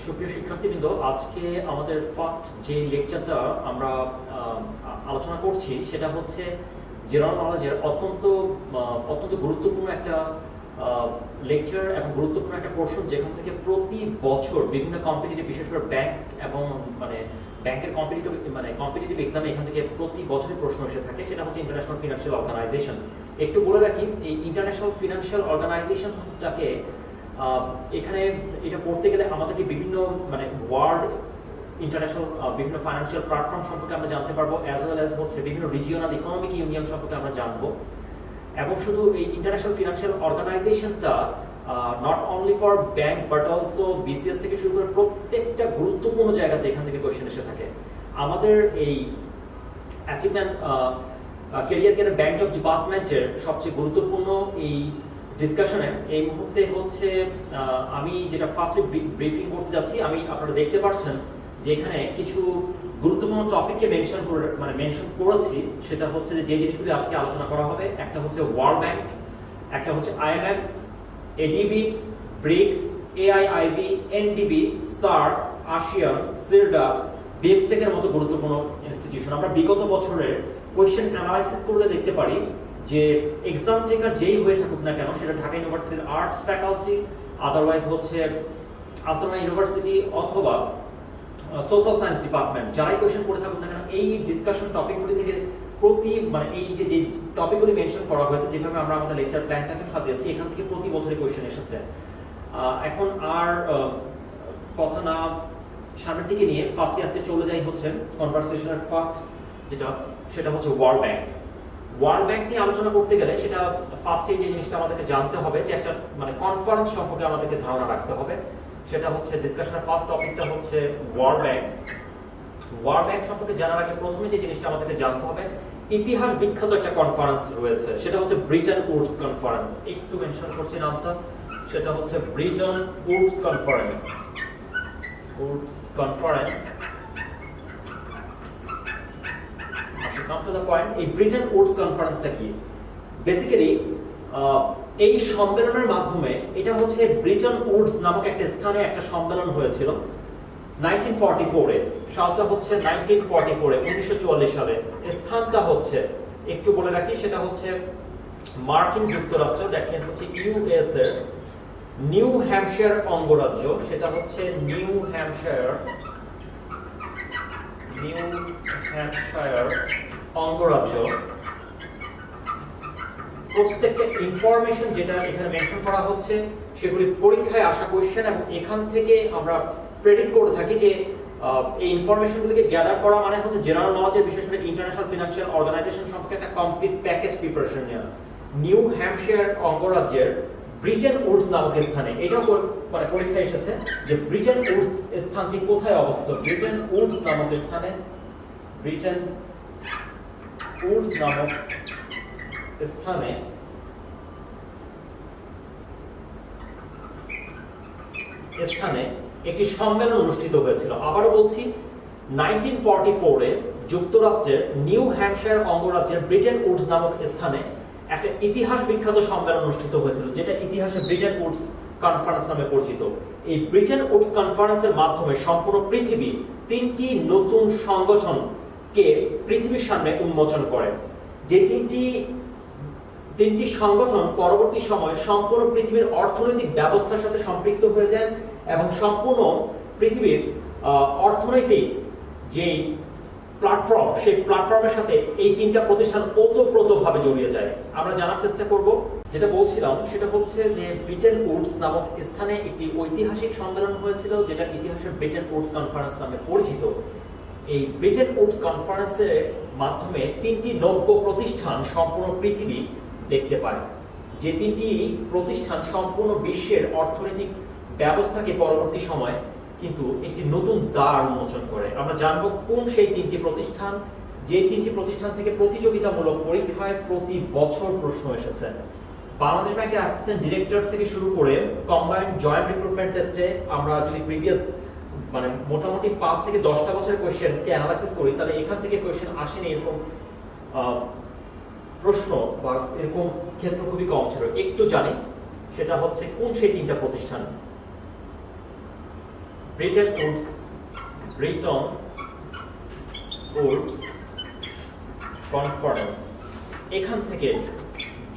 সুপ্রিয় শিক্ষার্থীবৃন্দ, আজকে আমাদের ফার্স্ট যে লেকচারটা আমরা আলোচনা করছি সেটা হচ্ছে জেনারেল নলেজের অত্যন্ত গুরুত্বপূর্ণ একটা লেকচার এবং গুরুত্বপূর্ণ একটা পোর্শন, যেখান থেকে প্রতি বছর বিভিন্ন কম্পিটিটিভ, বিশেষ করে ব্যাংক এবং ব্যাংকের কম্পিটিটিভ এক্সামে এখান থেকে প্রতি বছরই প্রশ্ন এসে থাকে। সেটা হচ্ছে ইন্টারন্যাশনাল ফিনান্সিয়াল অর্গানাইজেশন। একটু বলে রাখি, এই ইন্টারন্যাশনাল ফিনান্সিয়াল অর্গানাইজেশনটাকে এখানে এটা পড়তে গেলে আমাদেরকে বিভিন্ন ওয়ার্ল্ড ইন্টারন্যাশনাল বিভিন্ন ফাইন্যান্সিয়াল প্ল্যাটফর্ম সম্পর্কে আমরা জানতে পারবো, অ্যাজ ওয়েল অ্যাজ হচ্ছে বিভিন্ন রিজিওনাল ইকোনমিক ইউনিয়ন সম্পর্কে আমরা জানবো। এবং শুধু এই ইন্টারন্যাশনাল ফিনান্সিয়াল অর্গানাইজেশনটা not only for bank but also BCS থেকে শুরু করে প্রত্যেকটা গুরুত্বপূর্ণ জায়গাতে এখান থেকে কোয়েশ্চেন এসে থাকে। আমাদের এই অ্যাচিভমেন্ট ক্যারিয়ার ব্যাংক জব ডিপার্টমেন্টের সবচেয়ে গুরুত্বপূর্ণ এই ডিসকাশনে এই মুহূর্তে হচ্ছে আমি যেটা ফার্স্টলি ব্রিফিং করতে যাচ্ছি। আপনারা দেখতে পাচ্ছেন যে এখানে কিছু গুরুত্বপূর্ণ টপিককে মেনশন করেছি। সেটা হচ্ছে যে জিনিসগুলি আজকে আলোচনা করা হবে, একটা হচ্ছে ওয়ার্ল্ড ব্যাংক, একটা হচ্ছে IMF, ADB, BRICS, AIIB, NDB, স্টার, আসিয়ান, সিরডা, বিমস্টেকের মতো গুরুত্বপূর্ণ ইনস্টিটিউশন। আমরা বিগত বছরের কোয়েশ্চেন অ্যানালাইসিস করলে দেখতে পারি যে এক্সাম টেকার যেই হয়ে থাকুক না কেন, সেটা ঢাকা ইউনিভার্সিটির আর্টস ফ্যাকাল্টি, আদারওয়াইজ হচ্ছে আসরনা ইউনিভার্সিটি অথবা সোশ্যাল সায়েন্স ডিপার্টমেন্ট, যারাই কোয়েশ্চেন করে থাকুক না কেন, এই ডিসকাশন টপিকগুলি থেকে এই যে টপিকগুলি মেনশন করা হয়েছে, যেভাবে আমরা আমাদের লেকচার প্ল্যানটাকে সাজিয়েছি, এখান থেকে প্রতি বছরই কোয়েশ্চেন এসেছে। এখন আর কথা না সামনের দিকে নিয়ে ফার্স্টে আজকে চলে যাই হচ্ছে কনভারসেশনের ফার্স্ট সেটা হচ্ছে ওয়ার্ল্ড ব্যাংক। ওয়ার্ল্ড ব্যাংক নিয়ে আলোচনা করতে গেলে সেটা ফার্স্টে যে জিনিসটা আমাদেরকে জানতে হবে যে একটা কনফারেন্স সম্পর্কে আমাদেরকে ধারণা রাখতে হবে। সেটা হচ্ছে ডিসকাশনের ফার্স্ট টপিকটা হচ্ছে ওয়ার্ল্ড ব্যাংক। ওয়ার্ল্ড ব্যাংক সম্পর্কে জানার আগে প্রথমে যে জিনিসটা আমাদেরকে জানতে হবে, ইতিহাস বিখ্যাত একটা কনফারেন্স রয়েছে, সেটা হচ্ছে ব্রিটন উডস কনফারেন্স। একটু মেনশন করছি নামটা, সেটা হচ্ছে Britton Woods conference. Come to the point, এই ব্রিটন উডস কনফারেন্সটা কি? বেসিক্যালি এই সম্মেলনের মাধ্যমে, এটা হচ্ছে ব্রিটন উডস নামক একটা স্থানে একটা সম্মেলন হয়েছিল 1944 এ। সালটা হচ্ছে 1944 সালে। স্থানটা হচ্ছে একটু বলে রাখি, সেটা হচ্ছে মার্কিন যুক্তরাষ্ট্র, দ্যাট মিন্স হচ্ছে ইউএস এর নিউ হ্যাম্পশায়ার অঙ্গরাজ্য। সেটা হচ্ছে নিউ হ্যাম্পশায়ার অঙ্গরাজ্য। প্রত্যেকটা ইনফরমেশন যেটা এখানে মেনশন করা হচ্ছে সেগুলি পরীক্ষায় আসা কোশ্চেন, এবং এখান থেকে আমরা প্রেডিক্ট করে থাকি যে এই ইনফরমেশনগুলিকে গ্যাদার করা মানে হচ্ছে জেনারেল নলেজের, বিশেষ করে ইন্টারন্যাশনাল ফিনান্সিয়াল অর্গানাইজেশন সম্পর্কে একটা কমপ্লিট প্যাকেজ প্রিপারেশন নেওয়া। নিউ হ্যাম্পশায়ার অঙ্গরাজ্যের ব্রিটন উডস নামক স্থানে, এটাও পরীক্ষায় এসেছে যে ব্রিটন উডস স্থানটি কোথায় অবস্থিত। ব্রিটন উডস নামক স্থানে, ব্রিটন উডস নামক স্থানে একটি সম্মেলন অনুষ্ঠিত হয়েছিল। আবারও বলছি, 1944 এ যুক্তরাষ্ট্রের নিউ হ্যাম্পশায়ার অঙ্গরাজ্যের ব্রিটন উডস নামক স্থানে একটা ইতিহাস বিখ্যাত সম্মেলন অনুষ্ঠিত হয়েছিল, যেটা ইতিহাসে ব্রিটন উডস কনফারেন্স নামে পরিচিত। এই ব্রিটন উডস কনফারেন্সের মাধ্যমে সম্পূর্ণ পৃথিবী তিনটি নতুন সংগঠনকে পৃথিবীর সামনে উন্মোচন করে। যে তিনটি সংগঠন পরবর্তী সময়ে সম্পূর্ণ পৃথিবীর অর্থনৈতিক ব্যবস্থার সাথে সম্পৃক্ত হয়ে যায়, এবং সম্পূর্ণ পৃথিবীর অর্থনৈতিক যে প্ল্যাটফর্ম, সেই প্ল্যাটফর্মের সাথে এই তিনটা প্রতিষ্ঠান ওতপ্রোতভাবে জড়িয়ে যায়। আমরা জানার চেষ্টা করব। যেটা বলছিলাম সেটা হচ্ছে যে ব্রিটন উডস নামক স্থানে একটি ঐতিহাসিক সম্মেলন হয়েছিল, যেটা ইতিহাসের ব্রিটন উডস কনফারেন্স নামে পরিচিত। এই ব্রিটন উডস কনফারেন্সের মাধ্যমে তিনটি নব্য প্রতিষ্ঠান সম্পূর্ণ পৃথিবী দেখতে পায়, যে তিনটি প্রতিষ্ঠান সম্পূর্ণ বিশ্বের অর্থনৈতিক ব্যবস্থাকে পরবর্তী সময় কিন্তু একটি নতুন দ্বার উন্মোচন করে। আমরা জানবো কোন সেই তিনটি প্রতিষ্ঠান, যে তিনটি প্রতিষ্ঠান থেকে প্রতিযোগিতামূলক পরীক্ষায় প্রতি বছর প্রশ্ন এসেছে। বাংলাদেশ ব্যাংকের অ্যাসিস্ট্যান্ট ডিরেক্টর থেকে শুরু করে কম্বাইন্ড জয়েন্ট রিক্রুটমেন্ট টেস্টে আমরা যদি প্রিভিয়াস মোটামুটি 5 থেকে 10টা বছরের কোয়েশ্চেনকে অ্যানালাইসিস করি, তাহলে এখান থেকে কোয়েশ্চেন আসেনি এরকম প্রশ্ন বা এরকম ক্ষেত্র খুবই কম ছিল। একটু জানি সেটা হচ্ছে কোন সেই তিনটা প্রতিষ্ঠান। ব্রিটেন উডস কনফারেন্স, এখান থেকে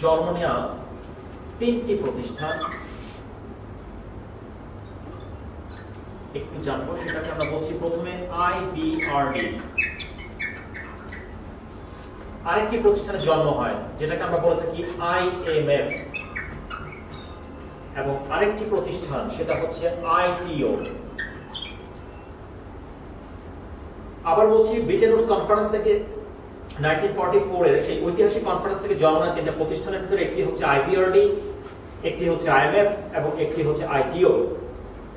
জন্ম নেওয়া 3টি প্রতিষ্ঠান একটু জানবো, সেটাকে আমরা বলছি প্রথমে আইবিআরডি। আরেকটি প্রতিষ্ঠানের জন্ম হয় যেটাকে আমরা বলে থাকি আইএমএফ, এবং আরেকটি প্রতিষ্ঠান সেটা হচ্ছে আইটিও। আবার বলছি ব্রিটেন উডস কনফারেন্স থেকে 1944 এর সেই ঐতিহাসিক কনফারেন্স থেকে জন্ম নেয় 3টা প্রতিষ্ঠানের ভিতরে একটি হচ্ছে আইবিআরডি, একটি হচ্ছে আইএমএফ এবং একটি হচ্ছে আইটিও।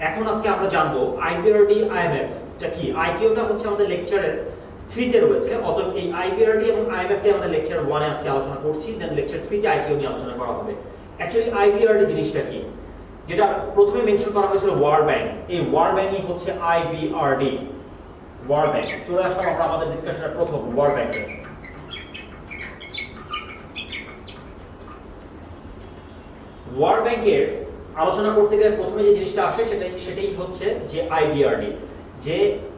এখন আজকে আমরা জানবো আইবিআরডি আইএমএফ টা কি। আইটিওটা হচ্ছে আমাদের লেকচারের 3 তে রয়েছে, অতএব এই আইবিআরডি এবং আইএমএফ টি আমাদের লেকচার 1 এ আজকে আলোচনা করছি, দেন লেকচার 3 তে আইটিও নিয়ে আলোচনা করা হবে। অ্যাকচুয়ালি আইবিআরডি জিনিসটা কি, যেটা প্রথমে মেনশন করা হয়েছিল ওয়ার্ল্ড ব্যাংক, এই ওয়ার্ল্ড ব্যাংকই হচ্ছে আইবিআরডি। ওয়ার্ল্ড ব্যাংক, চলে আসলাম আমরা আমাদের ডিসকাশনের প্রথম ওয়ার্ল্ড ব্যাংকে। ওয়ার্ল্ড ব্যাংকের আলোচনা করতে গেলে প্রথমে যে জিনিসটা আসে সেটাই হচ্ছে যে আইবিআরডি, যে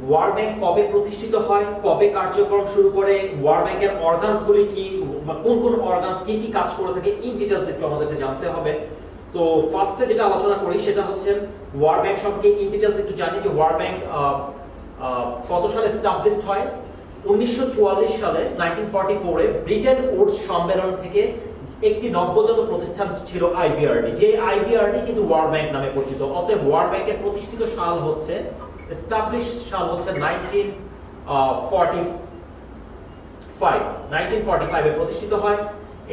ওয়ার্ল্ড ব্যাংক কবে প্রতিষ্ঠিত হয়, কবে কার্যক্রম শুরু করে, ওয়ার্ল্ড ব্যাংকের অর্গানসগুলি কি, কোন কোন অর্গানস কি কি কাজ করে থাকে, ইন ডিটেইলস একটু আমাদেরকে জানতে হবে। তো ফার্স্টে যেটা আলোচনা করি সেটা হচ্ছে ওয়ার্ল্ড ব্যাংক সম্পর্কে ইন ডিটেইলস একটু জানি, যে ওয়ার্ল্ড ব্যাংক কত সালে এস্টাবলিশড হয়। 1944 সালে 1944 এ ব্রিটেন উডস সম্মেলন থেকে একটি নবজাত প্রতিষ্ঠান ছিল আইবিআরডি, যে আইবিআরডি কিন্তু ওয়ার্ল্ড ব্যাংক নামে পরিচিত। অতএব ওয়ার্ল্ড ব্যাংকের প্রতিষ্ঠিত সাল হচ্ছে, এস্টাবলিশ সাল হচ্ছে 1945 এ প্রতিষ্ঠিত হয়।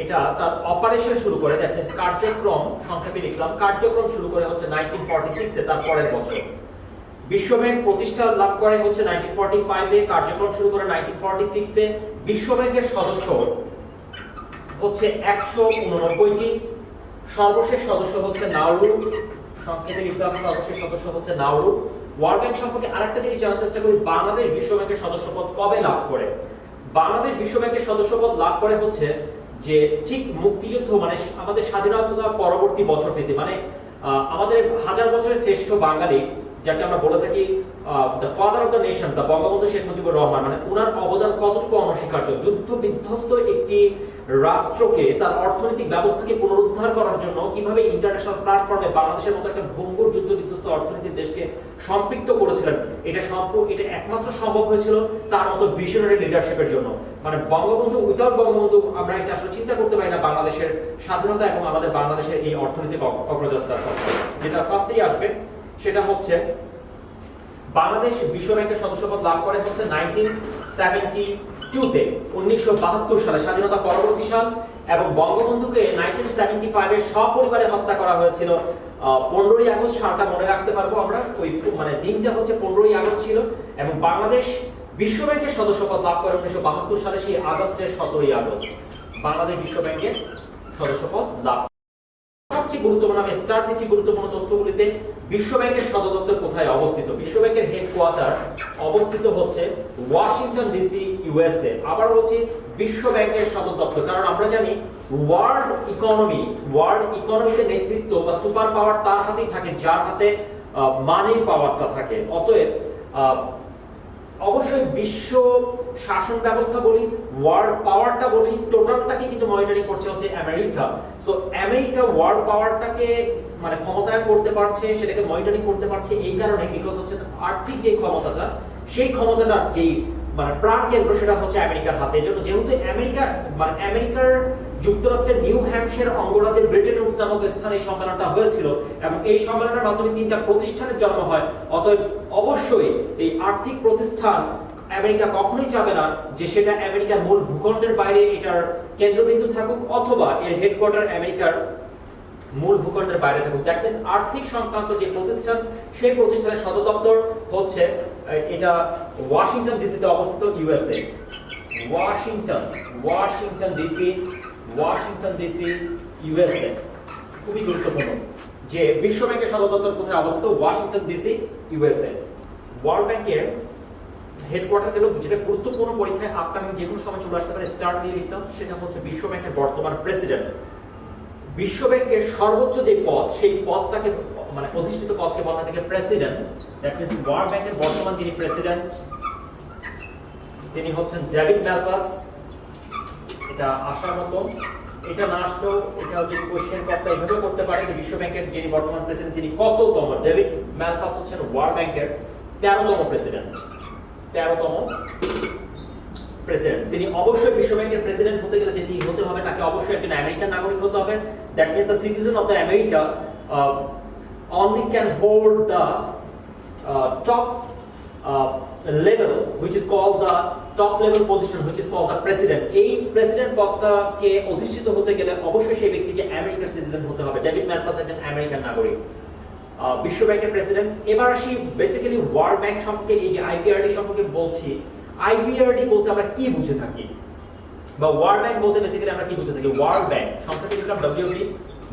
এটা তার অপারেশন শুরু করে, দ্যাট মিন্স কার্যক্রম, সংক্ষেপে লিখলাম, কার্যক্রম শুরু করে হচ্ছে 1946 এ, তার পরের বছর। বিশ্বব্যাংক প্রতিষ্ঠা লাভ করে হচ্ছে 1945 এ, কার্যক্রম শুরু করে 1946 এ। বিশ্বব্যাংকের সদস্য হচ্ছে 189টি, সর্বশেষ সদস্য হচ্ছে নাউরু, সংক্ষেপে লিখলাম সর্বশেষ সদস্য হচ্ছে নাউরু। ওয়ার্ল্ড ব্যাংক সম্পর্কে আরেকটা জিনিস জানার চেষ্টা করি, বাংলাদেশ বিশ্বব্যাংকের সদস্যপদ কবে লাভ করে। বাংলাদেশ বিশ্বব্যাংকের সদস্যপদ লাভ করে হচ্ছে যে ঠিক মুক্তিযুদ্ধ, মানে আমাদের স্বাধীনতা পরবর্তী বছরটিতে, মানে আমাদের হাজার বছরের শ্রেষ্ঠ বাঙালি যাকে আমরা বলে থাকি the father of the nation, the Bangabandhu Sheikh Mujibur Rahman, মানে ওনার অবদান কতটুকু অনস্বীকার্য। যুদ্ধ বিধ্বস্ত একটি রাষ্ট্রকে, তার অর্থনৈতিক ব্যবস্থাকে পুনরুদ্ধার করার জন্য কিভাবে ইন্টারন্যাশনাল প্ল্যাটফর্মে বাংলাদেশের মতো একটা ভঙ্গুর যুদ্ধ বিধ্বস্ত অর্থনৈতিক দেশকে সম্পৃক্ত করেছিলেন, এটা একমাত্র সম্ভব হয়েছিল তার মতো ভিশনারি লিডারশিপের জন্য। মানে বঙ্গবন্ধু, উইদাউট বঙ্গবন্ধু আমরা এটা আসলে চিন্তা করতে পারি না বাংলাদেশের স্বাধীনতা এবং আমাদের বাংলাদেশের এই অর্থনৈতিক অগ্রযাত্রার কথা। যেটা ফার্স্টেই আসবে সেটা হচ্ছে বাংলাদেশ বিশ্বব্যাংকের সদস্যপদ লাভ করে হচ্ছে 1972 তে, 1972 সালে, স্বাধীনতা পরবর্তী সাল। এবং বঙ্গবন্ধুকে 1975 এ সপরিবারে হত্যা করা হয়েছিল 15ই আগস্ট, সালটা মনে রাখতে পারবো আমরা, ওই মানে দিনটা হচ্ছে 15ই আগস্ট ছিল। এবং বাংলাদেশ বিশ্বব্যাংকের সদস্যপদ লাভ করে 1972 সালে, সেই আগস্টের 17ই আগস্ট বাংলাদেশ বিশ্বব্যাংকের সদস্যপদ লাভ। সবচেয়ে গুরুত্বপূর্ণ, আমি স্টার্ট দিচ্ছি গুরুত্বপূর্ণ তথ্যগুলিতে। বিশ্বব্যাংকের সদর দপ্তর কোথায় অবস্থিত? বিশ্বব্যাংকের হেডকোয়ার্টার অবস্থিত হচ্ছে ওয়াশিংটন ডিসি, ইউএসএ। আবার বলছি বিশ্বব্যাংকের সদর দপ্তর, কারণ আমরা জানি ওয়ার্ল্ড ইকোনমিতে নেতৃত্ব বা সুপার পাওয়ার তার হাতেই থাকে, যার হাতে মানি পাওয়ারটা থাকে। অতএব অবশ্যই বিশ্ব শাসন ব্যবস্থা বলি, ওয়ার্ল্ড পাওয়ারটা বলি, টোটালটাকে কিন্তু মনিটরিং করছে হচ্ছে আমেরিকা। সো আমেরিকা ওয়ার্ল্ড পাওয়ারটাকে মানে ক্ষমতায়ন করতে পারছে, সেটাকে মনিটরিং করতে পারছে এই কারণে, বিকজ হচ্ছে আর্থিক যে ক্ষমতাটা, সেই ক্ষমতাটার যেই মানে প্রাণ কেন্দ্র সেটা হচ্ছে আমেরিকার হাতে। এজন্য যেহেতু আমেরিকার যুক্তরাষ্ট্রের নিউ হ্যাম্পশায়ার অঙ্গরাজ্যের ব্রিটেন উডস নামক স্থানে এই সম্মেলনটা হয়েছিল, এবং এই সম্মেলনের মাধ্যমে 3টা প্রতিষ্ঠানের জন্ম হয়। অতএব অবশ্যই এই আর্থিক প্রতিষ্ঠান আমেরিকা কখনোই চাবে না যে সেটা আমেরিকার মূল ভূখণ্ডের বাইরে এটার কেন্দ্রবিন্দু থাকুক, অথবা এর হেডকোয়ার্টার আমেরিকার মূল ভূখণ্ডের বাইরে থাকুক। দ্যাট মিন্স আর্থিক সংক্রান্ত যে প্রতিষ্ঠান, সেই প্রতিষ্ঠানের সদর দপ্তর হচ্ছে এটা ওয়াশিংটন ডিসিতে অবস্থিত, ইউএসএ। Washington DC, USA. খুবই গুরুত্বপূর্ণ যে বিশ্বব্যাংকের সদর দপ্তর কোথায় অবস্থিত, ওয়াশিংটন ডিসি, ইউএসএ। ওয়ার্ল্ড ব্যাংকের হেডকোয়ার্টার গেল, যেটা গুরুত্বপূর্ণ পরীক্ষায় আপকামিং যে কোনো সময় চলে আসতে পারে, স্টার্ট দিয়ে লিখলাম, সেটা হচ্ছে বিশ্বব্যাংকের বর্তমান প্রেসিডেন্ট। বিশ্বব্যাংকের সর্বোচ্চ যে পদ, সেই পদটাকে মানে অধিষ্ঠিত পদকে বলা হয় থাকে প্রেসিডেন্ট। দ্যাট মিন্স ওয়ার্ল্ড ব্যাংকের বর্তমান যিনি প্রেসিডেন্ট তিনি হচ্ছেন ডেভিড ম্যালপাস। এটা আসার মতো, এটা না আসলেও এটা যদি কোশ্চেন কর্তা এভাবে করতে পারে যে বিশ্ব ব্যাংকের যিনি বর্তমান প্রেসিডেন্ট তিনি কততম। ডেভিড ম্যালপাস হচ্ছেন ওয়ার্ল্ড ব্যাংকের 13তম প্রেসিডেন্ট। 13তম প্রেসিডেন্ট। তিনি অবশ্যই বিশ্ব ব্যাংকের প্রেসিডেন্ট হতে গেলে যেটি হতে হবে তাকে অবশ্যই একজন আমেরিকান নাগরিক হতে হবে। That means the citizen of the America only can hold the top level which is called the top level position which is called the president. এই প্রেসিডেন্ট পদটাকে অধিষ্ঠিত হতে গেলে অবশ্যই সেই ব্যক্তিকে আমেরিকান সিটিজেন হতে হবে। ডেভিড ম্যালপাস একজন আমেরিকান নাগরিক, বিশ্ব ব্যাংকের প্রেসিডেন্ট। এবার আসি বেসিক্যালি ওয়ার্ল্ড ব্যাংক সম্পর্কে, এই যে আইপিআরডি সম্পর্কে বলছি। আইপিআরডি বলতে আমরা কি বুঝে থাকি, বা ওয়ার্ল্ড ব্যাংক বলতে বেসিক্যালি আমরা কি বুঝে থাকি? ওয়ার্ল্ড ব্যাংক সংক্ষেপে লিখলাম ডব্লিউবি।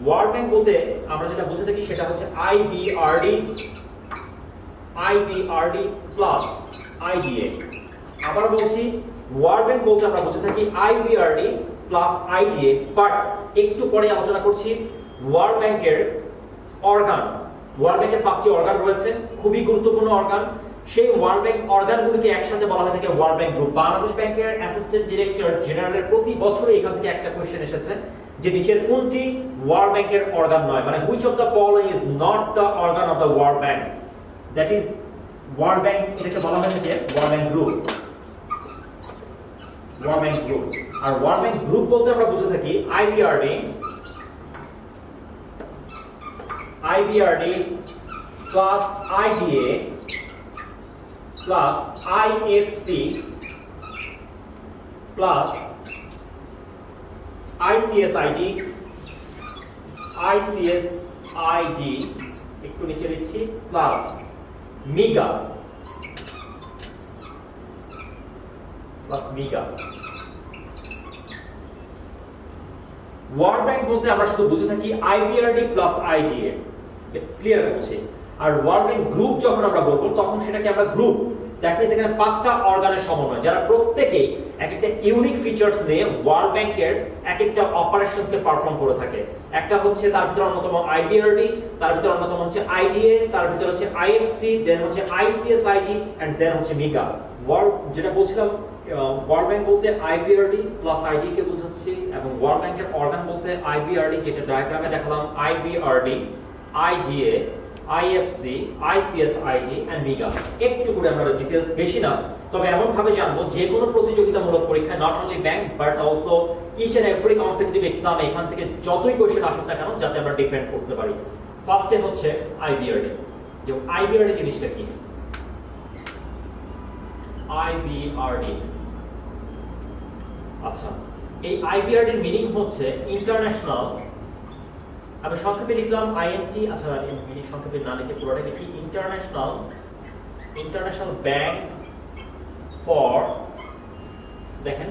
ওয়ার্ল্ড ব্যাংক বলতে আমরা যেটা বুঝে থাকি সেটা হচ্ছে আইবিআরডি, আইবিআরডি প্লাস আইডিএ। আবার বলছি, ওয়ার্ল্ড ব্যাংক বলতে আমরা বুঝে থাকি আইবিআরডি প্লাস আইডিএ, বাট একটু পরে আলোচনা করছি ওয়ার্ল্ড ব্যাংকের অর্গান। ওয়ার্ল্ড ব্যাংকের 5টি অর্গান রয়েছে, খুবই গুরুত্বপূর্ণ অর্গান। সেই ওয়ার্ল্ড ব্যাংক অর্গানগুলিকে একসাথে বলা হয় থাকে ওয়ার্ল্ড ব্যাংক গ্রুপ। বাংলাদেশ ব্যাংকের অ্যাসিস্ট্যান্ট ডিরেক্টর জেনারেলের প্রতি বছরই এখান থেকে একটা কোশ্চেন এসেছে যে নিচের কোনটি ওয়ার্ল্ড ব্যাংকের অর্গান নয়, মানে which of the following is not the organ of the World Bank. That is World Bank, এটাকে বলা হয় থাকে World Bank Group. World Bank Group. আর ওয়ার্ল্ড ব্যাংক গ্রুপ বলতে আমরা বুঝে থাকি IBRD, IBRD plus IDA plus IFC plus ICSID, ICSID একটু নিচে লিখছি, plus MIGA, plus MIGA. World Bank বলতে আমরা শুধু বুঝে থাকি আইবিআরডি প্লাস আইডিএ, ক্লিয়ার করছি। আর ওয়ার্ল্ড ব্যাংক গ্রুপ যখন আমরা বলবো তখন সেটাকে আমরা গ্রুপ, দ্যাট মিন্স এখানে 5টা অর্গানের সমন্বয় যারা প্রত্যেকেই এক একটা ইউনিক ফিচারস নিয়ে ওয়ার্ল্ড ব্যাংকের এক একটা অপারেশনসকে পারফর্ম করে থাকে। একটা হচ্ছে তার ভিতরে অন্যতম আইবিআরডি, তার ভিতরে অন্যতম হচ্ছে আইডিএ, তার ভিতরে হচ্ছে আইএফসি, দেন হচ্ছে আইসিএসআইডি এন্ড দেন হচ্ছে মিগা। ওয়ার্ল্ড যেটা বলছিলাম ওয়ার্ল্ড ব্যাংক বলতে আইবিআরডি প্লাস আইডি কে বোঝাচ্ছি, এবং ওয়ার্ল্ড ব্যাংকের অর্গান বলতে আইবিআরডি যেটা ডায়াগ্রামে দেখালাম IBRD, IDA, IFC, ICSID and MIGA. একটু করে আমরা ডিটেইলস বেশি না, তবে এমন ভাবে জানবো যে কোনো প্রতিযোগিতামূলক পরীক্ষায় not only bank but also each and every competitive exam এখান থেকে যতই কোশ্চেন আসুক না কেন যাতে আমরা ডিফেন্ড করতে পারি। ফার্স্টে হচ্ছে আইবিআরডি। যে আইবিআরডি জিনিসটা কি? আইবিআরডি, আচ্ছা, এই আইবিআরডি এর মিনিং হচ্ছে ইন্টারন্যাশনাল, আমি সংক্ষেপে লিখলাম আইএনটি, আচ্ছা মিনিং সংক্ষেপে না লিখে পুরোটা লিখি, ইন্টারন্যাশনাল ব্যাংক ফর, দেখেন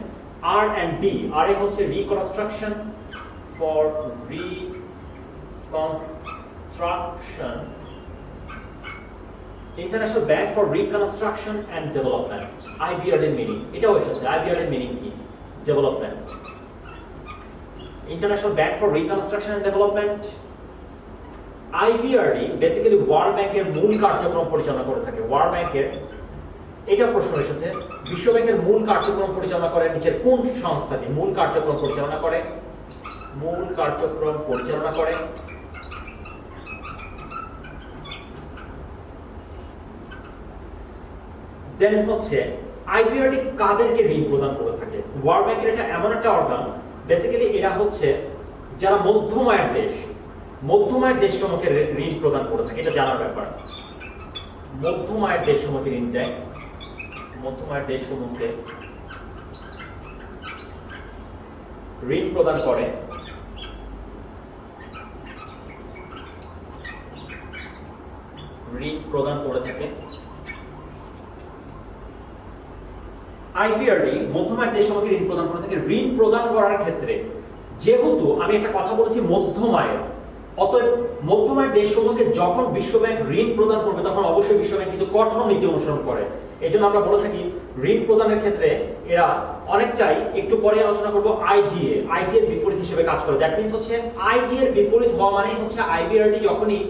আর এন্ড ডি, আর এ হচ্ছে reconstruction, for reconstruction, international bank for reconstruction and development. IBRD এর মিনিং এটাও এসেছে। আইবিআরডি এর মিনিং কি? Development. International bank for reconstruction and development. IBRD basically world ব্যাংকের মূল কার্যক্রম পরিচালনা করে থাকে। ওয়ার্ল্ড ব্যাংকের, এটা প্রশ্ন এসেছে, বিশ্ব ব্যাংকের মূল কার্যক্রম পরিচালনা করে নিচের কোন সংস্থাটি মূল কার্যক্রম পরিচালনা করে? মূল কার্যক্রম পরিচালনা করে দেন হচ্ছে আইবিআরডি কাদেরকে ঋণ প্রদান করে থাকে? ওয়ার্ল্ড ব্যাংকের এটা এমন একটা অর্গান, বেসিক্যালি এরা হচ্ছে যারা মধ্যমায়ের দেশ, মধ্যমায়ের দেশসমূহকে ঋণ প্রদান করে থাকে, এটা জানার ব্যাপার। মধ্যমায়ের দেশসমূহকে ঋণ দেয়, মধ্যমায়ের দেশসমূহকে ঋণ প্রদান করে। ঋণ প্রদান করে থাকে আইবিআরডি, মধ্যমায়ের দেশসমূহকে ঋণ প্রদান করে থাকে। ঋণ প্রদান করার ক্ষেত্রে যেহেতু আমি একটা কথা বলেছি মধ্যমায়ের, অতএব মধ্যমায়ের দেশসমূহকে যখন বিশ্ব ব্যাংক ঋণ প্রদান করবে তখন অবশ্যই বিশ্ব ব্যাংক কিন্তু কঠোর নীতি অনুসরণ করে। এজন্য আমরা বলে থাকি ঋণ প্রদানের ক্ষেত্রে এরা অনেকটাই, একটু পরে আলোচনা করব, আইডিএ, আইডিএর বিপরীত হিসেবে কাজ করে। দ্যাট মিন্স হচ্ছে আইডিএর বিপরীত হওয়া মানে হচ্ছে আইবিআরডি যখনই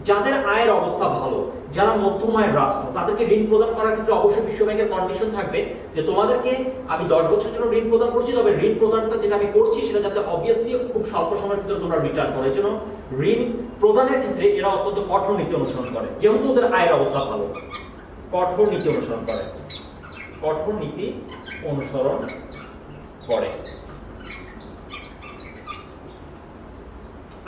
যাদের আয়ের অবস্থা ভালো, যারা মধ্যম আয়ের রাষ্ট্র, তাদেরকে ঋণ প্রদান করার ক্ষেত্রে অবশ্যই বিশ্ব ব্যাংকের কন্ডিশন থাকবে যে তোমাদেরকে আমি 10 বছরের জন্য ঋণ প্রদান করছি, তবে ঋণ প্রদানটা যেটা আমি করছি সেটা যাতে অবভিয়াসলি খুব স্বল্প সময়ের ভিতরে তোমরা রিটার্ন করো। এর জন্য ঋণ প্রদানের ক্ষেত্রে এরা অত্যন্ত কঠোর নীতি অনুসরণ করে, যেহেতু ওদের আয়ের অবস্থা ভালো। কঠোর নীতি অনুসরণ করে, কঠোর নীতি অনুসরণ করে।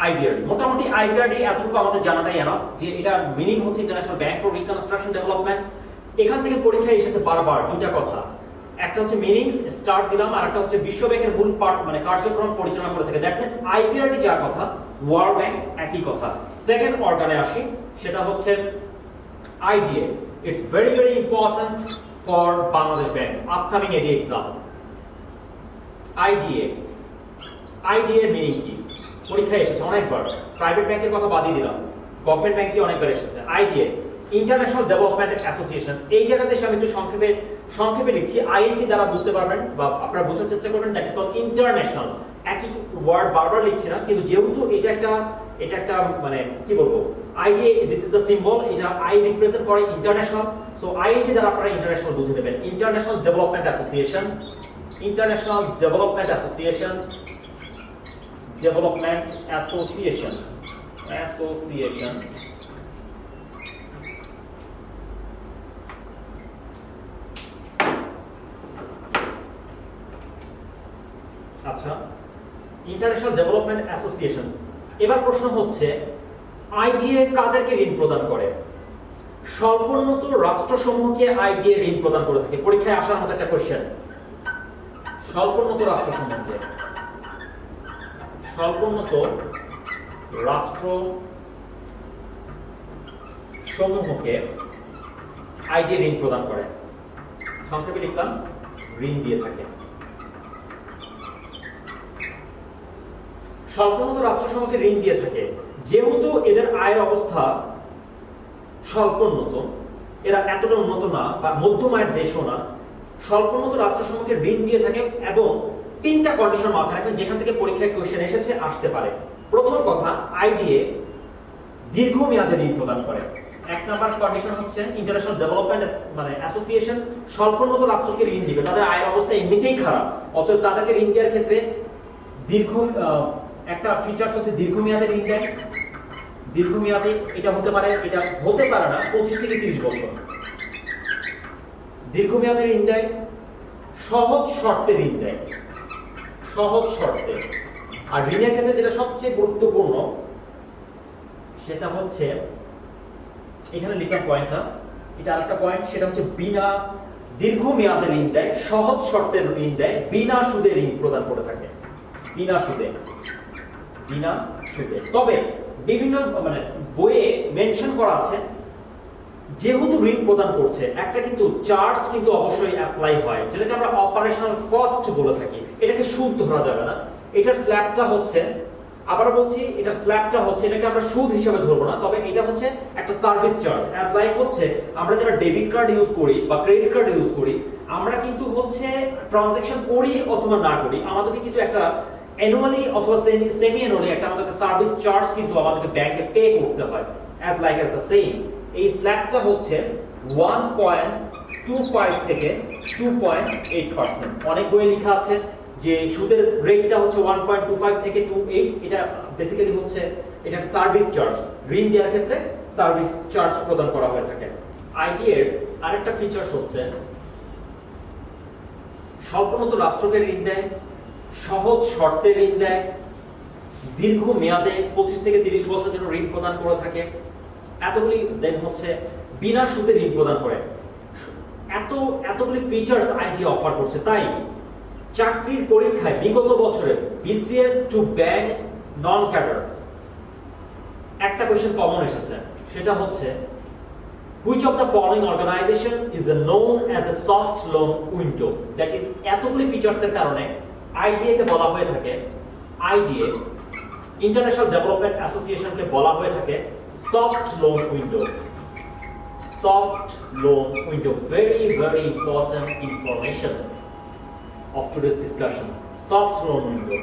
আইবিআরডি, মোটামুটি আইবিআরডি এতটুকু আমাদের জানাটাই এনাফ যে এটা মিনিং হচ্ছে international bank for reconstruction development. এখান থেকে পরীক্ষায় এসেছে বারবার দুইটা কথা, একটা হচ্ছে মিনিংস স্টার্ট দিলাম, আর একটা হচ্ছে বিশ্ব ব্যাংকের মূল পার্ট মানে কার্যক্রম পরিচালনা করে থাকে। দ্যাট মিন্স আইবিআরডি যার কথা, ওয়ার্ল্ড ব্যাংক একই কথা। সেকেন্ড অর্গানে আসি, সেটা হচ্ছে IDA. It's very very important for Bangladesh bank upcoming AD exam. IDA, IDA এর মিনিং কি? পরীক্ষায় এসেছে অনেকবার, প্রাইভেট ব্যাংকের কথা বাদই দিলাম, গভর্নমেন্ট ব্যাংকে অনেকবার এসেছে। IDA international development association. এই জায়গাতে আমি একটু সংক্ষেপে লিখছি, আইএনটি দ্বারা বুঝতে পারবেন বা আপনারা বোঝার চেষ্টা করবেন। That is called international. একই ওয়ার্ড বারবার লিখছি না, কিন্তু যেহেতু এটা একটা মানে কি বলবো, IDA this is the symbol, এটা আই রিপ্রেজেন্ট করে ইন্টারন্যাশনাল। সো আইএনটি দ্বারা আপনারা ইন্টারন্যাশনাল বুঝে নেবেন। International development association, international development association, development association, association. আচ্ছা, ইন্টারন্যাশনাল ডেভেলপমেন্ট অ্যাসোসিয়েশন। এবার প্রশ্ন হচ্ছে আইডিএ কাদেরকে ঋণ প্রদান করে? স্বল্পোন্নত রাষ্ট্রসমূহকে আইডিএ ঋণ প্রদান করে থাকে। পরীক্ষায় আসার মতো একটা কোশ্চেন। স্বল্পোন্নত রাষ্ট্রসমূহকে, স্বল্পোন্নত রাষ্ট্রসমূহকে আইডিএ ঋণ প্রদান করে। সংক্ষেপে লিখলাম, ঋণ দিয়ে থাকে। স্বল্পোন্নত রাষ্ট্রসমূহকে ঋণ দিয়ে থাকে যেহেতু এদের আয়ের অবস্থা স্বল্পোন্নত, এরা এতটা উন্নত না বা মধ্যম আয়ের দেশও না, স্বল্পোন্নত রাষ্ট্রসমূহকে ঋণ দিয়ে থাকে। এবং তিনটা কন্ডিশন মাথায় রাখবেন যেখান থেকে পরীক্ষায় কোশ্চেন এসেছে, আসতে পারে। প্রথম কথা, আইডিএ দীর্ঘমেয়াদে ঋণ প্রদান করে। এক নাম্বার কন্ডিশন হচ্ছে ইন্টারন্যাশনাল ডেভেলপমেন্ট মানে অ্যাসোসিয়েশন স্বল্পোন্নত রাষ্ট্রকে ঋণ দিবে, তাদের আয়ের অবস্থা এমনিতেই খারাপ, অতএব তাদেরকে ঋণ দেওয়ার ক্ষেত্রে একটা ফিচারস হচ্ছে দীর্ঘমেয়াদে ঋণ দেয়। দীর্ঘমেয়াদে এটা হতে পারে না 25 থেকে 30 বছর। দীর্ঘমেয়াদে ঋণ দেয়, সহজ শর্তে ঋণ দেয়, সহজ শর্তে। আর ঋণের ক্ষেত্রে যেটা সবচেয়ে গুরুত্বপূর্ণ সেটা হচ্ছে, এখানে লিখলাম পয়েন্টটা, এটা আরেকটা পয়েন্ট, সেটা হচ্ছে বিনা দীর্ঘমেয়াদে ঋণ দেয়, সহজ শর্তে ঋণ দেয়, বিনা সুদে ঋণ প্রদান করে থাকে। বিনা সুদে, বিনা সুদে। তবে বিভিন্ন মানে বইয়ে মেনশন করা আছে যেহেতু ঋণ প্রদান করছে একটা কিন্তু চার্জ কিন্তু অবশ্যই অ্যাপ্লাই হয়, যেটাকে আমরা অপারেশনাল কস্ট বলে থাকি। এটাকে সুদ ধরা যাবে না। এটার স্ল্যাবটা হচ্ছে, আবার বলছি, এটার স্ল্যাবটা হচ্ছে, এটাকে আমরা সুদ হিসেবে ধরবো না, তবে এটা হচ্ছে একটা সার্ভিস চার্জ। অ্যাজ লাইক হচ্ছে আমরা যারা ডেবিট কার্ড ইউজ করি বা ক্রেডিট কার্ড ইউজ করি, আমরা কিন্তু হচ্ছে ট্রানজাকশন করি অথবা না করি, আমাদেরকে কিন্তু একটা অ্যানুয়ালি অথবা সেমি অ্যানুয়ালি একটা আমাদেরকে সার্ভিস চার্জ কিন্তু আমাদেরকে ব্যাংকে পে করতে হয়। অ্যাজ দ্য সেম এই স্ল্যাবটা হচ্ছে 1.25 থেকে 2.8%। অনেক বইয়ে লেখা আছে যে সুদের রেটটা হচ্ছে 1.25 থেকে 2.8। এটা বেসিক্যালি হচ্ছে এটা সার্ভিস চার্জ, ঋণ দেওয়ার ক্ষেত্রে সার্ভিস চার্জ প্রদান করা হয়ে থাকে। আইডিএ এর আরেকটা ফিচারস হচ্ছে স্বল্পোন্নত রাষ্ট্রকে ঋণ দেয়, সহজ শর্তে ঋণ দেয়, দীর্ঘ মেয়াদে 25 থেকে 30 বছরের জন্য ঋণ প্রদান করে থাকে। এতগুলি দেন হচ্ছে বিনা সুদে ঋণ প্রদান করে। এতগুলি ফিচারস আইডিএ অফার করছে। তাই চাকরির পরীক্ষায় বিগত বছরে BCS to bank non cadre একটা কোশ্চেন কমন এসেছে, সেটা হচ্ছে which of the following organization is known as a soft loan window? That is এতগুলি ফিচারস এর কারণে আইডিএ কে বলা হয়ে থাকে, আইডিএ ইন্টারন্যাশনাল ডেভেলপমেন্ট অ্যাসোসিয়েশন কে বলা হয়ে থাকে soft loan window. Soft loan window, very very important information of today's discussion. Soft loan window,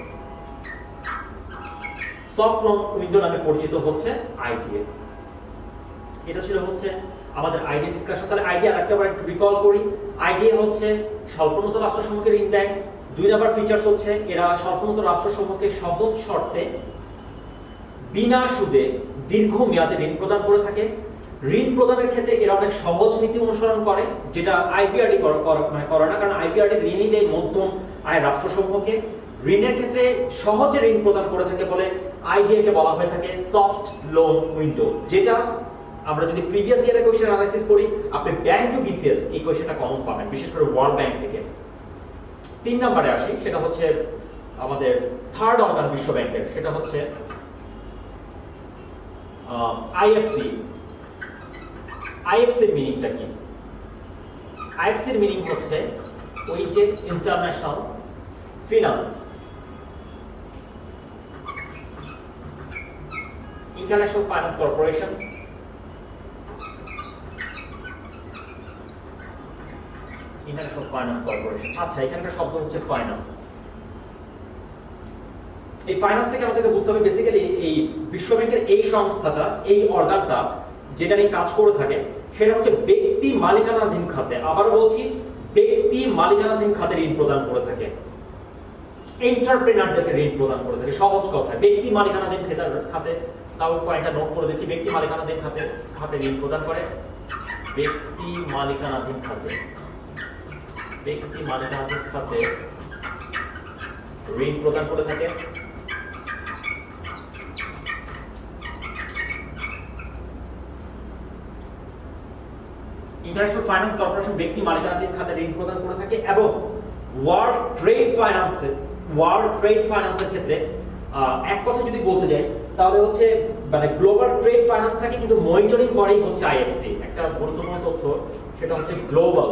soft loan window নামে পরিচিত হচ্ছে আইডিএ। এটা ছিল হচ্ছে আমাদের আইডিয়া ডিসকাশন। তাহলে আইডিয়া আরেকবার একটু রিকল করি। আইডিয়া হচ্ছে স্বল্পোন্নত রাষ্ট্রসমূহকে ঋণ দেয়। 2 নাম্বার ফিচার্স হচ্ছে এরা স্বল্পোন্নত রাষ্ট্রসমূহকে সহজ শর্তে বিনা সুদে দীর্ঘ মেয়াদে ঋণ প্রদান করে থাকে। ঋণ প্রদানের ক্ষেত্রে এরা অনেক সহজ নীতি অনুসরণ করে, যেটা আইপিআরডি করে না, কারণ আইপিআরডি ঋণই দেয় মধ্যম আয় রাষ্ট্রসমূহকে। ঋণের ক্ষেত্রে সহজে ঋণ প্রদান করে থাকে বলে আইডিয়াকে বলা হয়ে থাকে সফট লোন উইন্ডো। যেটা আমরা যদি প্রিভিয়াস ইয়ারের কোশ্চেন অ্যানালাইসিস করি, আপনি ব্যাংক টু বিসিএস এই কোশ্চেনটা কমন পাবেন, বিশেষ করে ওয়ার্ল্ড ব্যাংক থেকে। 3 নম্বরে আসি, সেটা হচ্ছে আমাদের থার্ড অর্গান বিশ্ব ব্যাংকের, সেটা হচ্ছে আইএফসি। আইএফসির মিনিংটা কি? আইএফসির মিনিং হচ্ছে ওই যে international finance, international finance corporation. International finance corporation. আচ্ছা, এখানকার শব্দ হচ্ছে ফাইন্যান্স। এই ফাইন্যান্স থেকে আমাদেরকে বুঝতে হবে বেসিক্যালি এই বিশ্ব ব্যাংকের এই সংস্থাটা, এই অর্গানটা যেটা নিয়ে কাজ করে থাকে, সেটা হচ্ছে ব্যক্তি মালিকানাধীন খাতে, আবারও বলছি ব্যক্তি মালিকানাধীন খাতে ঋণ প্রদান করে থাকে, এন্টারপ্রেনারদেরকে ঋণ প্রদান করে থাকে। সহজ কথা, ব্যক্তি মালিকানাধীন খাতে, তাও পয়েন্টটা নোট করে দিচ্ছি, ব্যক্তি মালিকানাধীন খাতে ঋণ প্রদান করে। ব্যক্তি মালিকানাধীন খাতে, ব্যক্তি মালিকানাধীন খাতে ঋণ প্রদান করে থাকে। ইন্টারন্যাশনাল ফাইন্যান্স কর্পোরেশন ব্যক্তি মালিকানাধীন খাতে ঋণ প্রদান করে থাকে। এবং ওয়ার্ল্ড ট্রেড ফাইন্যান্সের ক্ষেত্রে এক কথা যদি বলতে যাই, তাহলে হচ্ছে মানে গ্লোবাল ট্রেড ফাইন্যান্সটাকে কিন্তু মনিটরিং করেই হচ্ছে আইএফসি। একটা গুরুত্বপূর্ণ তথ্য, সেটা হচ্ছে গ্লোবাল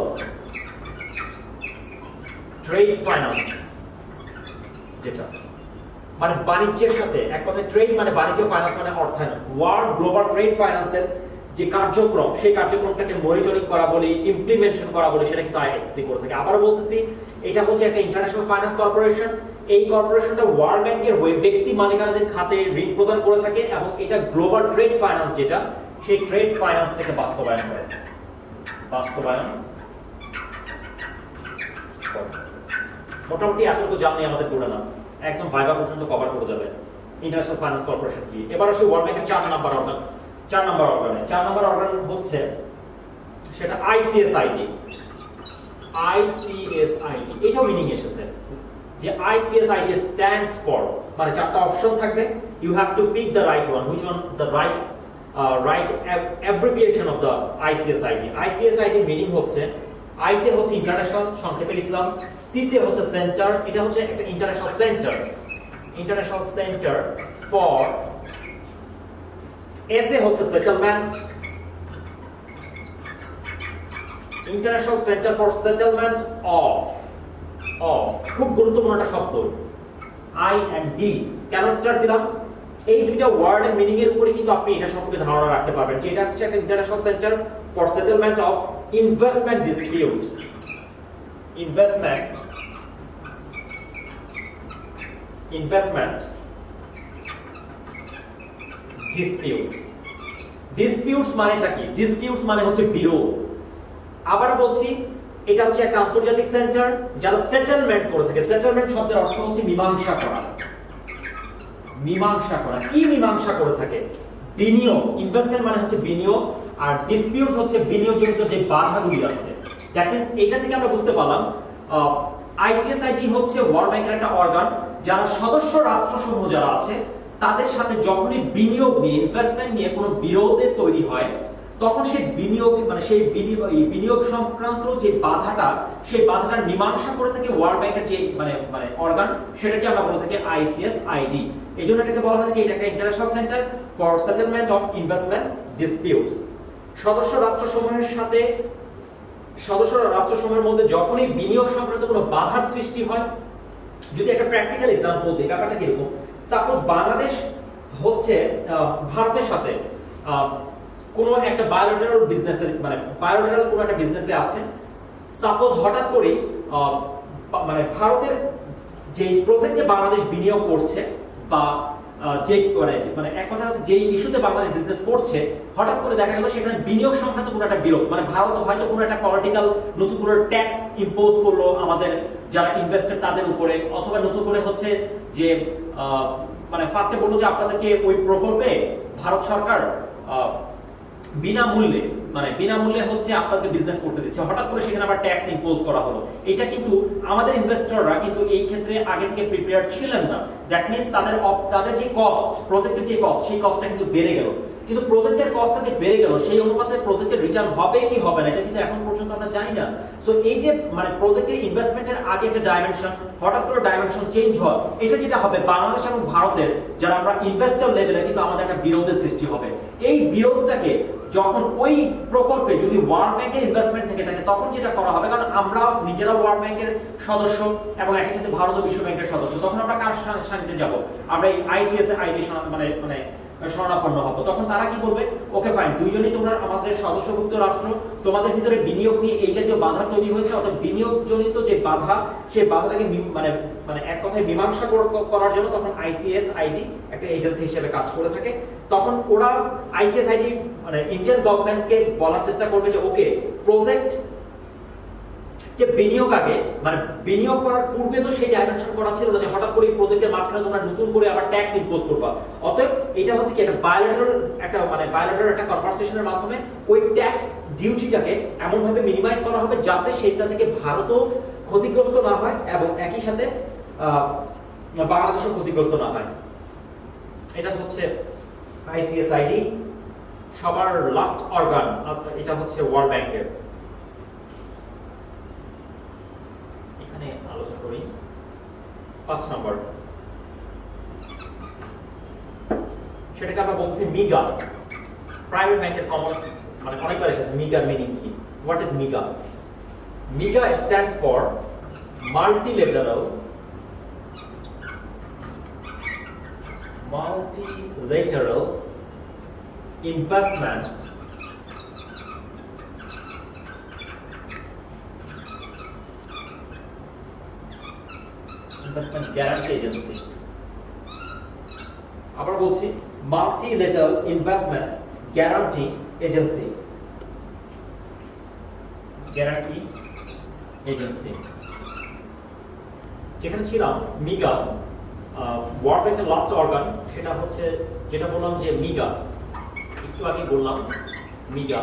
ট্রেড ফাইন্যান্স, যেটা মানে বাণিজ্যের সাথে, এক কথায় ট্রেড মানে বাণিজ্য, ফাইন্যান্স মানে অর্থায়ন। ওয়ার্ল্ড গ্লোবাল ট্রেড ফাইন্যান্সের যে কার্যক্রম, সেই কার্যক্রমটাকে মনিটরিং করা বলি, ইমপ্লিমেন্টেশন করা বলি, সেটা কিন্তু আইএফসি করে থাকে। আবারও বলতেছি, এটা হচ্ছে একটা ইন্টারন্যাশনাল ফাইন্যান্স কর্পোরেশন। এই কর্পোরেশনটা ওয়ার্ল্ড ব্যাংকের হয়ে ব্যক্তি মালিকানাধীন খাতে ঋণ প্রদান করে থাকে, এবং এটা গ্লোবাল ট্রেড ফাইন্যান্স, যেটা সেই ট্রেড ফাইন্যান্সটাকে বাস্তবায়ন করে। মোটামুটি এতটুকু জানলে আমাদের পুরো না, একদম ভাইবা পর্যন্ত কভার করে যাবে ইন্টারন্যাশনাল ফাইন্যান্স কর্পোরেশন কি। এবার আসি ওয়ার্ল্ড ব্যাংকের 4 নাম্বার অর্গান। 4 নাম্বার অর্গান হচ্ছে সেটা আইসিএসআইডি। এটাও মিনিং এসেছে যে আইসিএসআইডি স্ট্যান্ডস ফর, মানে 4টা অপশন থাকবে, you have to pick the right one, which one the right abbreviation of the ICSID. ICSID meaning হচ্ছে, আইতে হচ্ছে ইন্টারন্যাশনাল, সংক্ষেপে লিখলাম। সিতে হচ্ছে সেন্টার, এটা হচ্ছে একটা ইন্টারন্যাশনাল সেন্টার ফর। এসে হচ্ছে settlement, international centre for settlement of. খুব গুরুত্বপূর্ণ একটা শব্দ, আই এন্ড ডি। কেন স্টার দিলাম? এই দুইটা ওয়ার্ডের মিনিং এর উপরে কিন্তু আপনি এটা সম্পর্কে ধারণা রাখতে পারবেন যে এটা হচ্ছে একটা international centre for settlement of investment disputes. Investment disputes মানেটা কি? ডিসপিউটস মানে হচ্ছে বিরোধ। আবার বলছি, এটা হচ্ছে একটা আন্তর্জাতিক সেন্টার যারা সেটেলমেন্ট করে থাকে। সেটেলমেন্ট শব্দের অর্থ হচ্ছে মীমাংসা করা। কি মীমাংসা করে থাকে? বিনিয়োগ। ইনভেস্টমেন্ট মানে হচ্ছে বিনিয়োগ, আর ডিসপিউটস হচ্ছে বিনিয়োগজনিত যে বাধাগুলি আছে। দ্যাট মিন্স এটা থেকে আমরা বুঝতে পারলাম আইসিএসআইডি হচ্ছে ওয়ার্ল্ড ব্যাংকের একটা অর্গান, যারা সদস্য রাষ্ট্রসমূহ যারা আছে তাদের সাথে যখনই বিনিয়োগ নিয়ে, ইনভেস্টমেন্ট নিয়ে কোনো বিরোধের তৈরি হয়, তখন সেই বিনিয়োগ মানে সেই বিনিয়োগ সংক্রান্ত যে বাধাটা, সেই বাধাটার মীমাংসা করে থাকে ওয়ার্ল্ড ব্যাংকের যে মানে অর্গান, সেটাকে আমরা বলে থাকি আইসিএসআইডি। এই জন্য এটাকে বলা হয় যে এটা একটা international centre for settlement of investment disputes. সদস্য রাষ্ট্রসমূহের মধ্যে যখনই বিনিয়োগ সংক্রান্ত কোনো বাধার সৃষ্টি হয়, যদি একটা প্র্যাকটিক্যাল এক্সাম্পল দিই, ব্যাপারটা কিরকম? সাপোজ বাংলাদেশ হচ্ছে ভারতের সাথে কোনো একটা বায়োলেটারাল বিজনেসে, মানে বায়োলেটারাল কোনো একটা বিজনেসে আছে। সাপোজ হঠাৎ করে মানে ভারতের যে প্রজেক্টে বাংলাদেশ বিনিয়োগ করছে বা যে মানে এক কথা হচ্ছে যে ইস্যুতে বাংলাদেশ বিজনেস করছে, হঠাৎ করে দেখা গেল সেখানে বিনিয়োগ সংক্রান্ত কোনো একটা বিরোধ, মানে ভারত হয়তো কোনো একটা পলিটিক্যাল নতুন করে ট্যাক্স ইম্পোজ করলো আমাদের যারা ইনভেস্টর তাদের উপরে, অথবা নতুন করে হচ্ছে যে মানে ফার্স্টে বললো যে আপনাদেরকে ওই প্রকল্পে ভারত সরকার বিনামূল্যে হচ্ছে আপনাদের বিজনেস করতে দিচ্ছে, হঠাৎ করে সেখানে আবার ট্যাক্স ইম্পোজ করা হলো। এটা কিন্তু আমাদের ইনভেস্টররা কিন্তু এই ক্ষেত্রে আগে থেকে প্রিপেয়ার ছিলেন না। দ্যাট মিন্স তাদের যে কস্ট, প্রজেক্টের যে কস্ট, সেই কস্টটা কিন্তু বেড়ে গেল। কিন্তু প্রজেক্টের কস্টটা যে বেড়ে গেল সেই অনুপাতে প্রজেক্টের রিটার্ন হবে কি হবে না এটা কিন্তু এখন পর্যন্ত আমরা জানি না। সো এই যে মানে প্রজেক্টের ইনভেস্টমেন্টের আগে একটা ডাইমেনশন, হঠাৎ করে ডাইমেনশন চেঞ্জ হয়, এটা যেটা হবে বাংলাদেশ এবং ভারতের যারা আমরা ইনভেস্টর লেভেলে কিন্তু আমাদের একটা বিরোধের সৃষ্টি হবে। এই বিরোধটাকে যখন ওই প্রকল্পে যদি ওয়ার্ল্ড ব্যাংকের ইনভেস্টমেন্ট থেকে থাকে তখন যেটা করা হবে, কারণ আমরা নিজেরা ওয়ার্ল্ড ব্যাংকের সদস্য এবং একই সাথে ভারত ও বিশ্ব ব্যাংকের সদস্য, তখন আমরা কার সাথে যাব? আমরা এই আইসিএস আইডি মানে শরণাপন্ন হবো। তখন তারা কি করবে? ওকে ফাইন, দুইজনই তোমরা আমাদের সদস্যভুক্ত রাষ্ট্র, তোমাদের ভিতরে বিনিয়োগ নিয়ে এই জাতীয় বাধা তৈরি হয়েছে, অর্থাৎ বিনিয়োগ জনিত যে বাধা, সেই বাধাটাকে মানে এক কথায় মীমাংসা করার জন্য তখন আইসিএস আইডি একটা এজেন্সি হিসেবে কাজ করে থাকে। তখন ওরা আইসিএস আইডি মানে ইন্ডিয়ান গভর্নমেন্টকে বলার চেষ্টা করবে যে ওকে প্রজেক্ট যে বিনিয়োগ আগে মানে বিনিয়োগ করার পূর্বে তো সেই ডাইমেনশন করা ছিল না যে হঠাৎ করে এই প্রজেক্টের মাঝখানে তোমরা নতুন করে আবার ট্যাক্স ইম্পোজ করবা। অতএব এটা হচ্ছে কি একটা বায়োলেটারাল একটা কনভারসেশনের মাধ্যমে ওই ট্যাক্স ডিউটিটাকে এমন ভাবে মিনিমাইজ করা হবে যাতে সেটা থেকে ভারতও ক্ষতিগ্রস্ত না হয় এবং একই সাথে বাংলাদেশও ক্ষতিগ্রস্ত না হয়। এটা হচ্ছে আইসিএস আইডি, সবার লাস্ট অর্গান এটা হচ্ছে ওয়ার্ল্ড ব্যাংকের। আলোচনা করি 5 নম্বর, সেটাকে আমরা বলছি মিগা, প্রাইভেট ব্যাংকের কমন মানে অনেকবার এসেছে। মিগার মিনিং কি? What is MIGA? MIGA stands for multilateral investment investment guarantee agency. আবার বলছি multilateral investment guarantee agency, guarantee agency. যেখানে ছিলাম মিগা, ওয়ার্ল্ড ব্যাংকের লাস্ট অর্গান, সেটা হচ্ছে যেটা বললাম যে মিগা, একটু আগে বললাম মিগা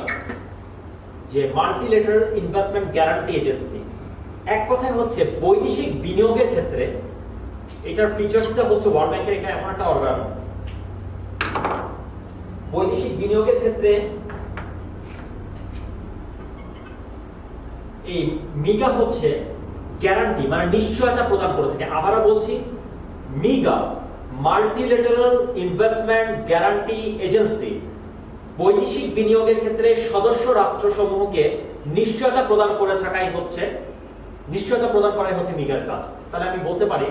যে মাল্টিলেটারাল ইনভেস্টমেন্ট গ্যারান্টি এজেন্সি। এক কথায় হচ্ছে বৈদেশিক বিনিয়োগের ক্ষেত্রে এটার ফিচারসটা হচ্ছে ওয়ার্ল্ড ব্যাংকের এটা এমন একটা অর্গান, বৈদেশিক বিনিয়োগের ক্ষেত্রে এই মিগা হচ্ছে গ্যারান্টি মানে নিশ্চয়তা প্রদান করে থাকে। আবারও বলছি MIGA multilateral investment guarantee agency বৈদেশিক বিনিয়োগের ক্ষেত্রে সদস্য রাষ্ট্রসমূহকে নিশ্চয়তা প্রদান করে থাকাই হচ্ছে মিগার কাজ। তাহলে আমি বলতে পারি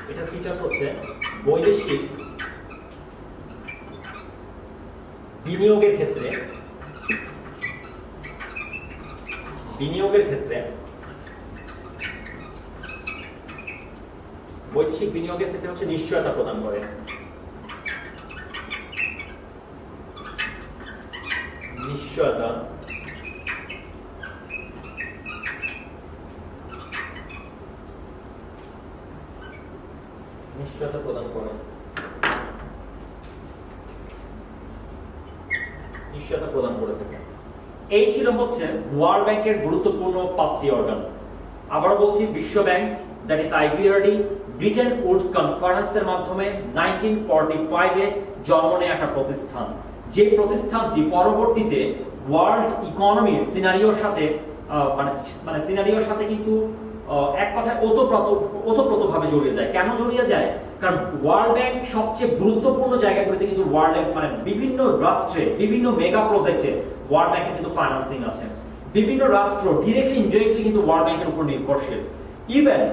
এটার ফিচারস হচ্ছে বৈদেশিক বিনিয়োগের ক্ষেত্রে হচ্ছে নিশ্চয়তা প্রদান করে। নিশ্চয়তা প্রদান করে, নিশ্চয়তা প্রদান করে থাকে। এই ছিল হচ্ছে ওয়ার্ল্ড ব্যাংকের গুরুত্বপূর্ণ 5টি অর্গান। আবার বলছি বিশ্ব bank, that is IBRD, Britain Woods কনফারেন্সের মাধ্যমে 1945 এ জন্ম নেয় একটা প্রতিষ্ঠান, যে প্রতিষ্ঠানটি পরবর্তীতে ওয়ার্ল্ড ইকোনমির সিনারিওর সাথে কিন্তু এক কথায় ওতপ্রোতভাবে জড়িয়ে যায়। কেন জড়িয়ে যায়? কারণ ওয়ার্ল্ড ব্যাংক সবচেয়ে গুরুত্বপূর্ণ জায়গাগুলিতে কিন্তু বিভিন্ন রাষ্ট্রে বিভিন্ন মেগা প্রজেক্টে ওয়ার্ল্ড ব্যাংকের কিন্তু ফাইন্যান্সিং আছে। বিভিন্ন রাষ্ট্র ডিরেক্টলি ইনডিরেক্টলি কিন্তু ওয়ার্ল্ড ব্যাংকের উপর নির্ভরশীল। ইভেন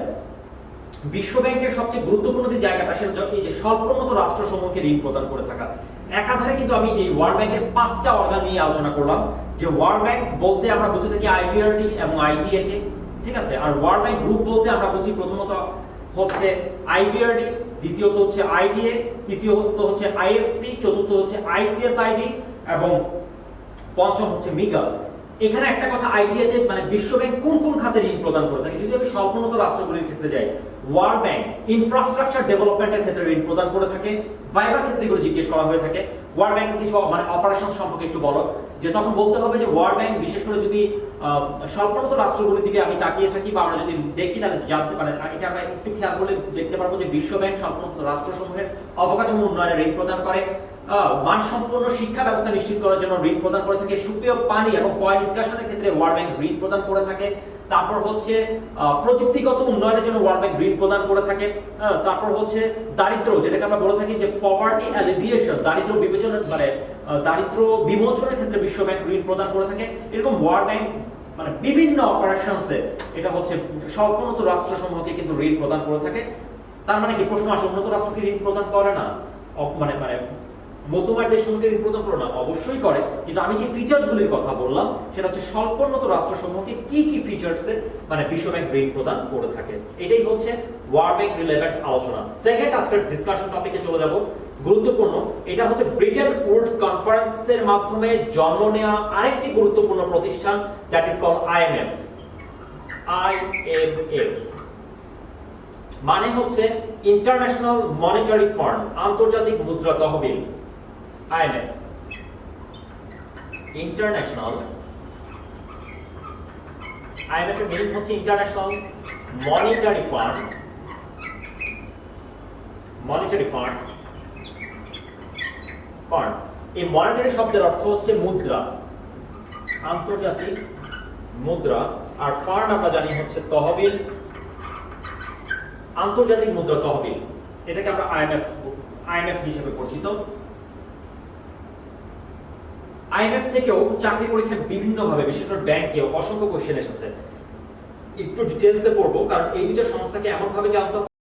বিশ্ব ব্যাংকের সবচেয়ে গুরুত্বপূর্ণ যে জায়গাটা সেটা এই যে স্বল্পোন্নত রাষ্ট্রসমূহকে ঋণ প্রদান করে থাকা। একাধারে কিন্তু আমি এই ওয়ার্ল্ড ব্যাংকের 5টা অর্গান নিয়ে আলোচনা করলাম। যে ওয়ার্ল্ড ব্যাংক বলতে আমরা বুঝে থাকি আইবিআরডি এবং আইটিএ কে, ঠিক আছে। আর ওয়ার্ল্ড ব্যাংক গ্রুপ বলতে আমরা বুঝি প্রথমত হচ্ছে আইবিআরডি, দ্বিতীয়ত হচ্ছে আইডিএ, তৃতীয়ত হচ্ছে আইএফসি, চতুর্থ হচ্ছে আইসিএসআইডি এবং পঞ্চম হচ্ছে মিগা। এখানে একটা কথা, আইডিয়াতে মানে বিশ্বব্যাংক কোন কোন খাতে ঋণ প্রদান করে থাকে, যদি আমি স্বল্পোন্নত রাষ্ট্রগুলির ক্ষেত্রে যাই, ওয়ার্ল্ড ব্যাংক ইনফ্রাস্ট্রাকচার ডেভেলপমেন্টের ক্ষেত্রে ঋণ প্রদান করে থাকে। ভাইবার ক্ষেত্রে এগুলো জিজ্ঞেস করা হয়ে থাকে। ওয়ার্ল্ড ব্যাংক কিছু মানে অপারেশন সম্পর্কে একটু বলো, যে তখন বলতে হবে যে ওয়ার্ল্ড ব্যাংক বিশেষ করে যদি স্বল্পোন্নত রাষ্ট্রগুলির দিকে আমি তাকিয়ে থাকি বা আমরা যদি দেখি তাহলে জানতে পারেন, এটা আমরা একটু খেয়াল করলে দেখতে পারবো যে বিশ্ব ব্যাংক স্বল্পোন্নত রাষ্ট্রসমূহের অবকাঠামো উন্নয়নে ঋণ প্রদান করে, মানসম্পন্ন শিক্ষা ব্যবস্থা নিশ্চিত করার জন্য ঋণ প্রদান করে থাকে, সুপেয় পানি এবং পয় নিষ্কাশনের ক্ষেত্রে ওয়ার্ল্ড ব্যাংক ঋণ প্রদান করে থাকে। তারপর হচ্ছে প্রযুক্তিগত উন্নয়নের জন্য ওয়ার্ল্ড ব্যাংক ঋণ প্রদান করে থাকে। তারপর হচ্ছে দারিদ্র, যেটাকে আমরা বলে থাকি যে পভার্টি অ্যালিভিয়েশন, দারিদ্র বিবেচনা মানে দারিদ্র বিমোচনের ক্ষেত্রে বিশ্ব ব্যাংক ঋণ প্রদান করে থাকে। এরকম ওয়ার্ল্ড ব্যাংক মানে বিভিন্ন অপারেশনসে এটা হচ্ছে স্বল্পোন্নত রাষ্ট্রসমূহকে কিন্তু ঋণ প্রদান করে থাকে। তার মানে কি প্রশ্ন আসে, উন্নত রাষ্ট্রকে ঋণ প্রদান করে না? মানে মানে মধ্যমার দেশসমূহকে ঋণ প্রদান করে না? অবশ্যই করে, কিন্তু আমি যে ফিচার্স গুলির কথা বললাম সেটা হচ্ছে স্বল্পোন্নত রাষ্ট্রসমূহকে কি কি ফিচার্সে মানে বিশ্ব ব্যাংক ঋণ প্রদান করে থাকে। এটাই হচ্ছে ওয়ার্ল্ড ব্যাংক রিলেভেন্ট আলোচনা। সেকেন্ড আজকের ডিসকাশন টপিকে চলে যাব, গুরুত্বপূর্ণ, এটা হচ্ছে ব্রিটেন উডস কনফারেন্সের মাধ্যমে জন্ম নেওয়া আরেকটি গুরুত্বপূর্ণ প্রতিষ্ঠান, that is called IMF. IMF মানে হচ্ছে ইন্টারন্যাশনাল মনিটারি ফান্ড, আন্তর্জাতিক মুদ্রা তহবিল। আইএমএফ ইন্টারন্যাশনাল, আইএমএফ এর মিনিং হচ্ছে international monetary fund. Monetary fund, fund, এই মনিটারি শব্দের অর্থ হচ্ছে মুদ্রা, আন্তর্জাতিক মুদ্রা, আর ফান্ড আমরা জানি হচ্ছে তহবিল, আন্তর্জাতিক মুদ্রা তহবিল। এটাকে আমরা আইএমএফ হিসেবে পরিচিত। আইএমএফ থেকেও চাকরি পরীক্ষায় বিভিন্ন ভাবে, বিশেষ করে ব্যাংকে অসংখ্য কোশ্চেন এসেছে। একটু ডিটেইলসে পড়বো, কারণ এই দুটো সংস্থাকে এমন ভাবে জানতে